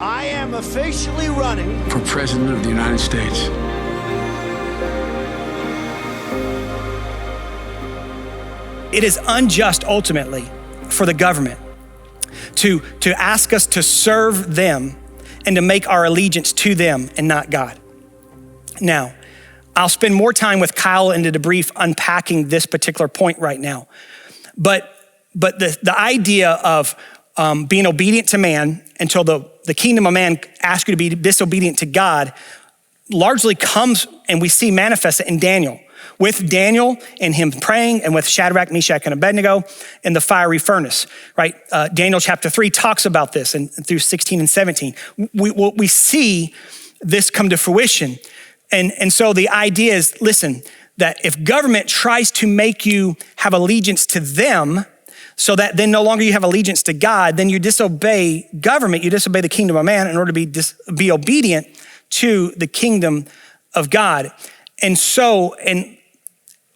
I am officially running for President of the United States. It is unjust ultimately for the government to ask us to serve them and to make our allegiance to them and not God. Now, I'll spend more time with Kyle in the debrief unpacking this particular point right now. But the idea of being obedient to man until the kingdom of man asks you to be disobedient to God largely comes, and we see manifest it in Daniel. With Daniel and him praying, and with Shadrach, Meshach, and Abednego in the fiery furnace, right? Daniel chapter 3 talks about this, and through 16 and 17. We see this come to fruition. And so the idea is, listen, that if government tries to make you have allegiance to them, so that then no longer you have allegiance to God, then you disobey government, you disobey the kingdom of man in order to be obedient to the kingdom of God. And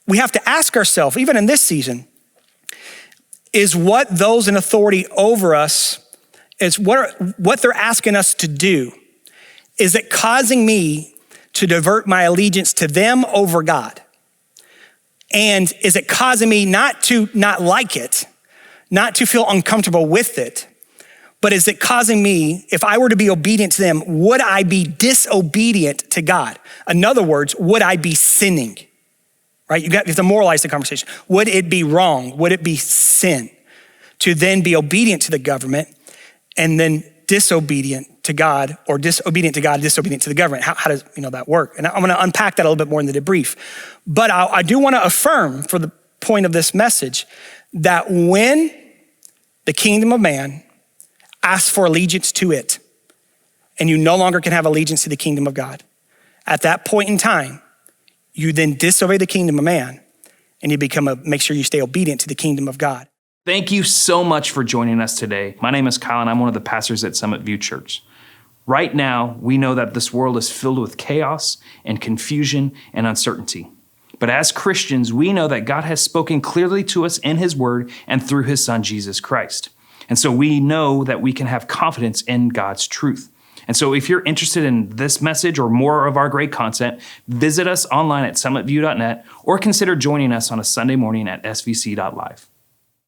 we have to ask ourselves, even in this season, is what those in authority over us, is what they're asking us to do, is it causing me to divert my allegiance to them over God? And is it causing me not to not like it, not to feel uncomfortable with it, but is it causing me, if I were to be obedient to them, would I be disobedient to God? In other words, would I be sinning? Right? You have to moralize the conversation. Would it be wrong? Would it be sin to then be obedient to the government and then disobedient to God, or disobedient to God, disobedient to the government? How does that work? And I'm going to unpack that a little bit more in the debrief. But I do want to affirm, for the point of this message, that when the kingdom of man asks for allegiance to it, and you no longer can have allegiance to the kingdom of God, at that point in time, you then disobey the kingdom of man, and you make sure you stay obedient to the kingdom of God. Thank you so much for joining us today. My name is Kyle, and I'm one of the pastors at Summit View Church. Right now, we know that this world is filled with chaos and confusion and uncertainty. But as Christians, we know that God has spoken clearly to us in his word and through his son, Jesus Christ. And so we know that we can have confidence in God's truth. And so if you're interested in this message or more of our great content, visit us online at summitview.net or consider joining us on a Sunday morning at svc.live.